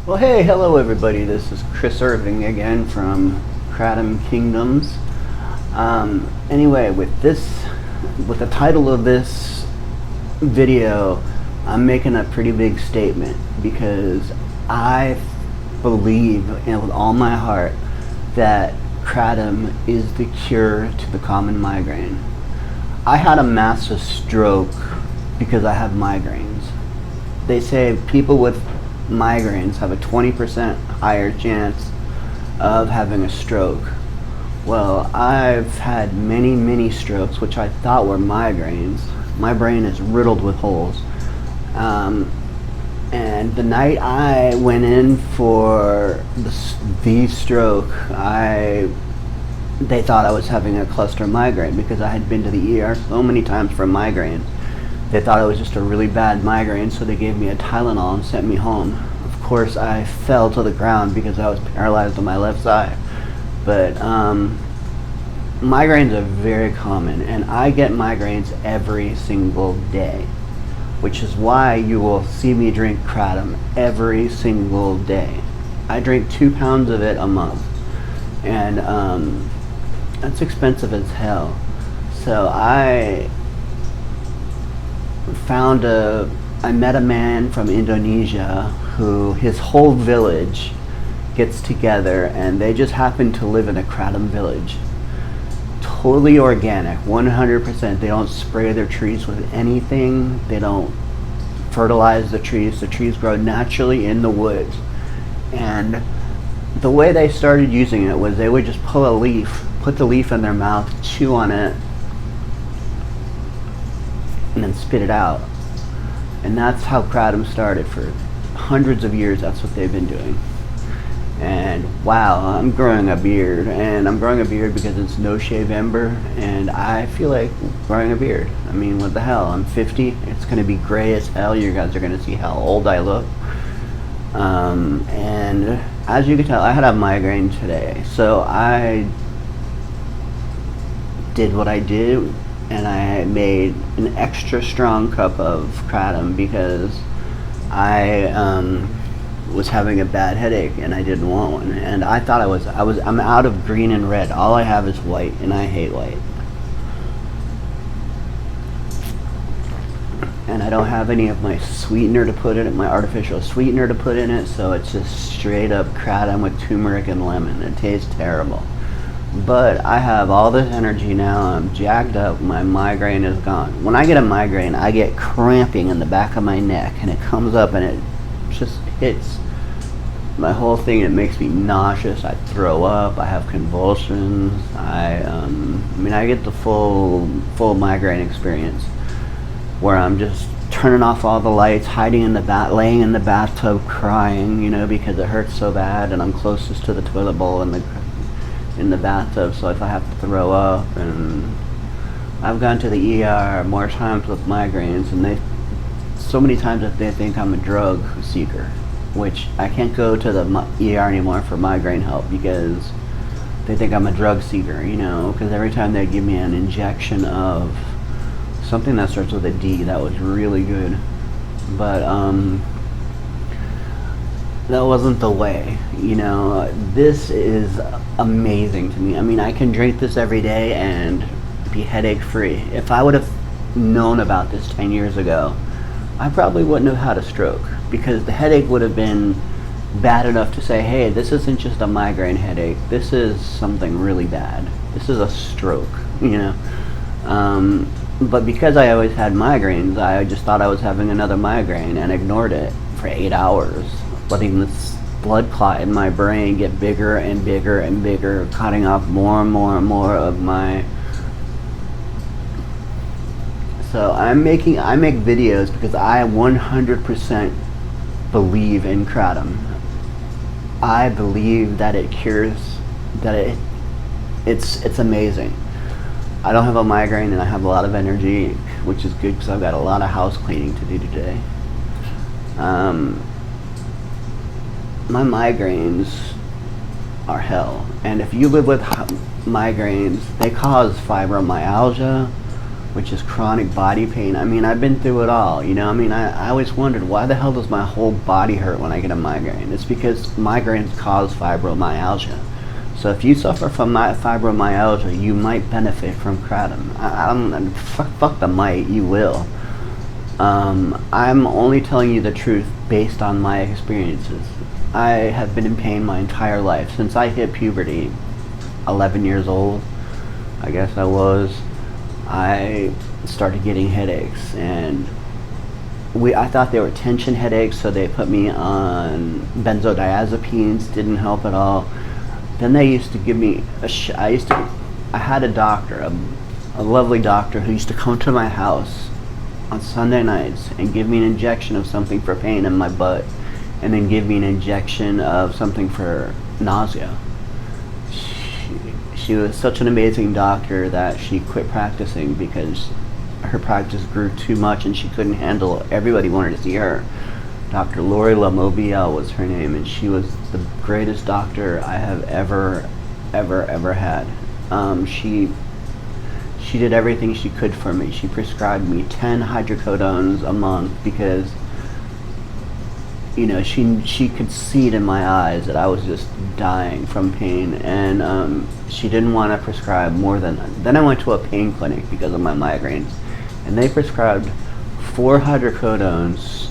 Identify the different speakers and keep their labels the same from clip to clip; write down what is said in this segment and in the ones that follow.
Speaker 1: Well, hey, hello everybody. This is Chris Irving again from Kratom Kingdoms. Anyway, with the title of this video, I'm making a pretty big statement because I believe, and with all my heart, that Kratom is the cure to the common migraine. I had a massive stroke because I have migraines. They say people with migraines have a 20% higher chance of having a stroke. Well, I've had many strokes which I thought were migraines. My brain is riddled with holes. And the night I went in for the stroke, they thought I was having a cluster migraine because I had been to the ER so many times for migraines. They thought it was just a really bad migraine, so they gave me a Tylenol and sent me home. Of course, I fell to the ground because I was paralyzed on my left side. But migraines are very common, and I get migraines every single day, which is why you will see me drink Kratom every single day. I drink 2 pounds of it a month, and that's expensive as hell. So I met a man from Indonesia who his whole village gets together and they just happen to live in a Kratom village. Totally organic, 100%. They don't spray their trees with anything. They don't fertilize the trees. The trees grow naturally in the woods. And the way they started using it was they would just pull a leaf, put the leaf in their mouth, chew on it, and then spit it out. And that's how Kratom started. For hundreds of years, that's what they've been doing. And wow, I'm growing a beard, and I'm growing a beard because it's No Shavember, and I feel like growing a beard. I mean, what the hell? I'm 50. It's gonna be gray as hell. You guys are gonna see how old I look. And as you can tell, I had a migraine today, so I did what I did, and I made an extra strong cup of Kratom because I was having a bad headache and I didn't want one. And I thought I'm out of green and red. All I have is white, and I hate white. And I don't have any of my sweetener to put in it, my artificial sweetener to put in it, so it's just straight up Kratom with turmeric and lemon. It tastes terrible. But I have all this energy now. I'm jacked up. My migraine is gone. When I get a migraine, I get cramping in the back of my neck, and it comes up and it just hits my whole thing. It makes me nauseous. I throw up. I have convulsions. I get the full migraine experience where I'm just turning off all the lights, hiding in the laying in the bathtub, crying, because it hurts so bad, and I'm closest to the toilet bowl in the bathtub, so if I have to throw up. And I've gone to the ER more times with migraines, and so many times that they think I'm a drug seeker, which I can't go to the ER anymore for migraine help because they think I'm a drug seeker, because every time they give me an injection of something that starts with a D, that was really good, but that wasn't the way. This is amazing to me. I mean, I can drink this every day and be headache free. If I would have known about this 10 years ago, I probably wouldn't have had a stroke, because the headache would have been bad enough to say, hey, this isn't just a migraine headache, this is something really bad, this is a stroke. But because I always had migraines, I just thought I was having another migraine and ignored it for 8 hours, letting this blood clot in my brain get bigger and bigger and bigger, cutting off more and more and more of my... So I make videos because I 100% believe in Kratom. I believe that it cures, it's amazing. I don't have a migraine, and I have a lot of energy, which is good because I've got a lot of house cleaning to do today. My migraines are hell, and if you live with migraines, they cause fibromyalgia, which is chronic body pain. I mean, I've been through it all, you know. I mean, I always wondered, why the hell does my whole body hurt when I get a migraine? It's because migraines cause fibromyalgia. So if you suffer from fibromyalgia, you might benefit from kratom. I don't, fuck the might, you will. I'm only telling you the truth based on my experiences. I have been in pain my entire life. Since I hit puberty, 11 years old, I guess I was, I started getting headaches, and I thought they were tension headaches, so they put me on benzodiazepines. Didn't help at all. Then they used to give me I had a doctor, a lovely doctor, who used to come to my house on Sunday nights and give me an injection of something for pain in my butt, and then give me an injection of something for nausea. She was such an amazing doctor that she quit practicing because her practice grew too much and she couldn't handle it. Everybody wanted to see her. Dr. Lori Lamoviel was her name, and she was the greatest doctor I have ever had. She did everything she could for me. She prescribed me 10 hydrocodones a month because, you know, she could see it in my eyes that I was just dying from pain, and she didn't want to prescribe more than that. Then I went to a pain clinic because of my migraines, and they prescribed 4 hydrocodones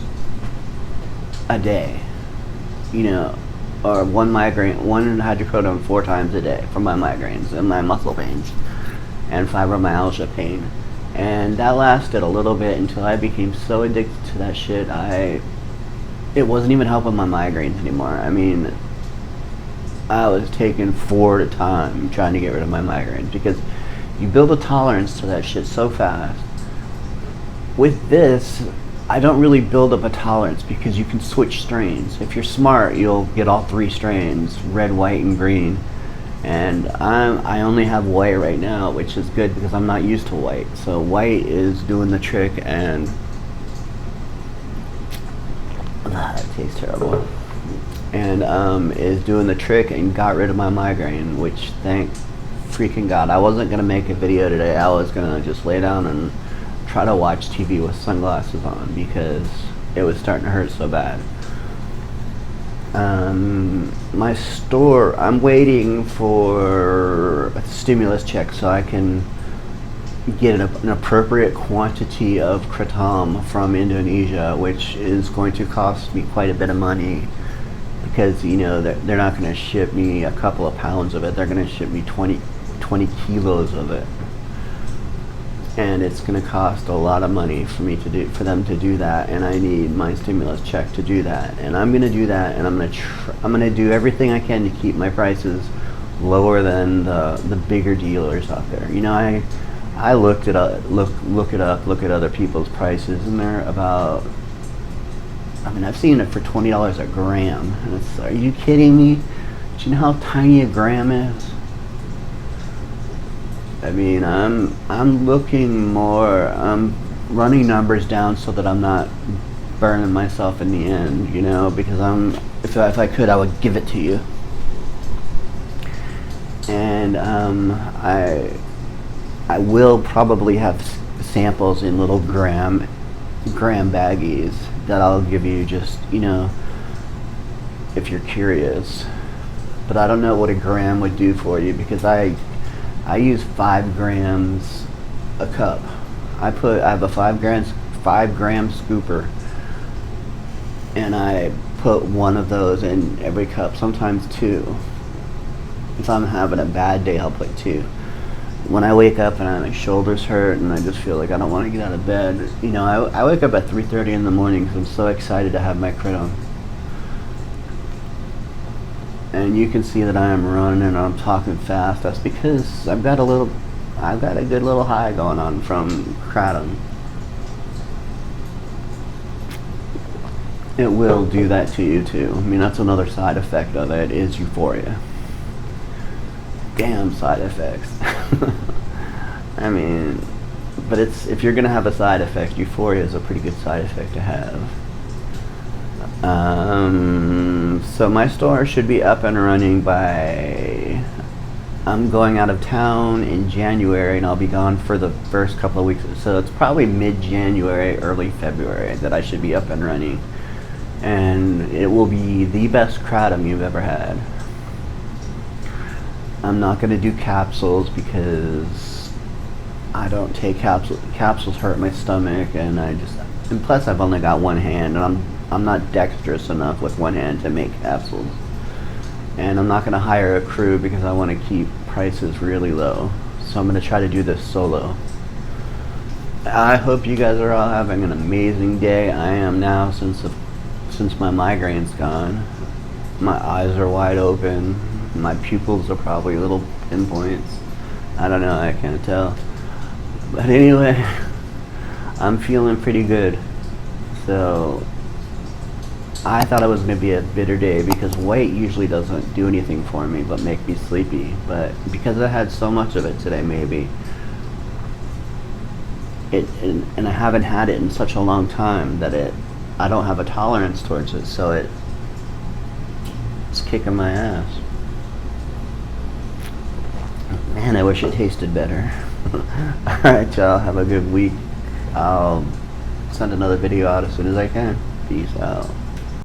Speaker 1: a day, you know, or one hydrocodone 4 times a day for my migraines and my muscle pains and fibromyalgia pain. And that lasted a little bit until I became so addicted to that shit, it wasn't even helping my migraines anymore. I mean, I was taking 4 at a time trying to get rid of my migraines, because you build a tolerance to that shit so fast. With this, I don't really build up a tolerance because you can switch strains. If you're smart, you'll get all 3 strains, red, white, and green. And I only have white right now, which is good because I'm not used to white. So white is doing the trick, and it tastes terrible. And is doing the trick and got rid of my migraine, which thank freaking God. I wasn't gonna make a video today. I was gonna just lay down and try to watch TV with sunglasses on because it was starting to hurt so bad. My store, I'm waiting for a stimulus check so I can get an appropriate quantity of kratom from Indonesia, which is going to cost me quite a bit of money, because, you know, they're not going to ship me a couple of pounds of it. They're going to ship me 20 kilos of it, and it's going to cost a lot of money for them to do that, and I need my stimulus check to do that. And I'm going to do that, and I'm going to do everything I can to keep my prices lower than the bigger dealers out there. You know, I looked it up, look at other people's prices, and they're about, I mean, I've seen it for $20 a gram, and it's, are you kidding me? Do you know how tiny a gram is? I mean, I'm running numbers down so that I'm not burning myself in the end, you know, because if I could, I would give it to you. And I will probably have samples in little gram baggies that I'll give you, just, you know, if you're curious. But I don't know what a gram would do for you, because I use 5 grams a cup. I have a 5 gram scooper, and I put 1 of those in every cup, sometimes 2. If I'm having a bad day, I'll put 2. When I wake up and my shoulders hurt and I just feel like I don't want to get out of bed, you know, I wake up at 3:30 in the morning because I'm so excited to have my kratom. And you can see that I am running and I'm talking fast. That's because I've got a good little high going on from kratom. It will do that to you too. I mean, that's another side effect of it, is euphoria. Damn side effects. I mean, but if you're gonna have a side effect, euphoria is a pretty good side effect to have. So my store should be up and running by I'm going out of town in January, and I'll be gone for the first couple of weeks. So it's probably mid-January, early February that I should be up and running. And it will be the best kratom you've ever had. I'm not going to do capsules I don't take capsules. Capsules hurt my stomach, and plus I've only got one hand, and I'm not dexterous enough with one hand to make capsules. And I'm not going to hire a crew because I want to keep prices really low. So I'm going to try to do this solo. I hope you guys are all having an amazing day. I am now, since my migraine's gone. My eyes are wide open. My pupils are probably little pinpoints. I don't know, I can't tell. But anyway, I'm feeling pretty good. So I thought it was going to be a bitter day because white usually doesn't do anything for me but make me sleepy. But because I had so much of it today, maybe and I haven't had it in such a long time that I don't have a tolerance towards it, so it's kicking my ass. Man, I wish it tasted better. Alright, y'all, have a good week. I'll send another video out as soon as I can. Peace out.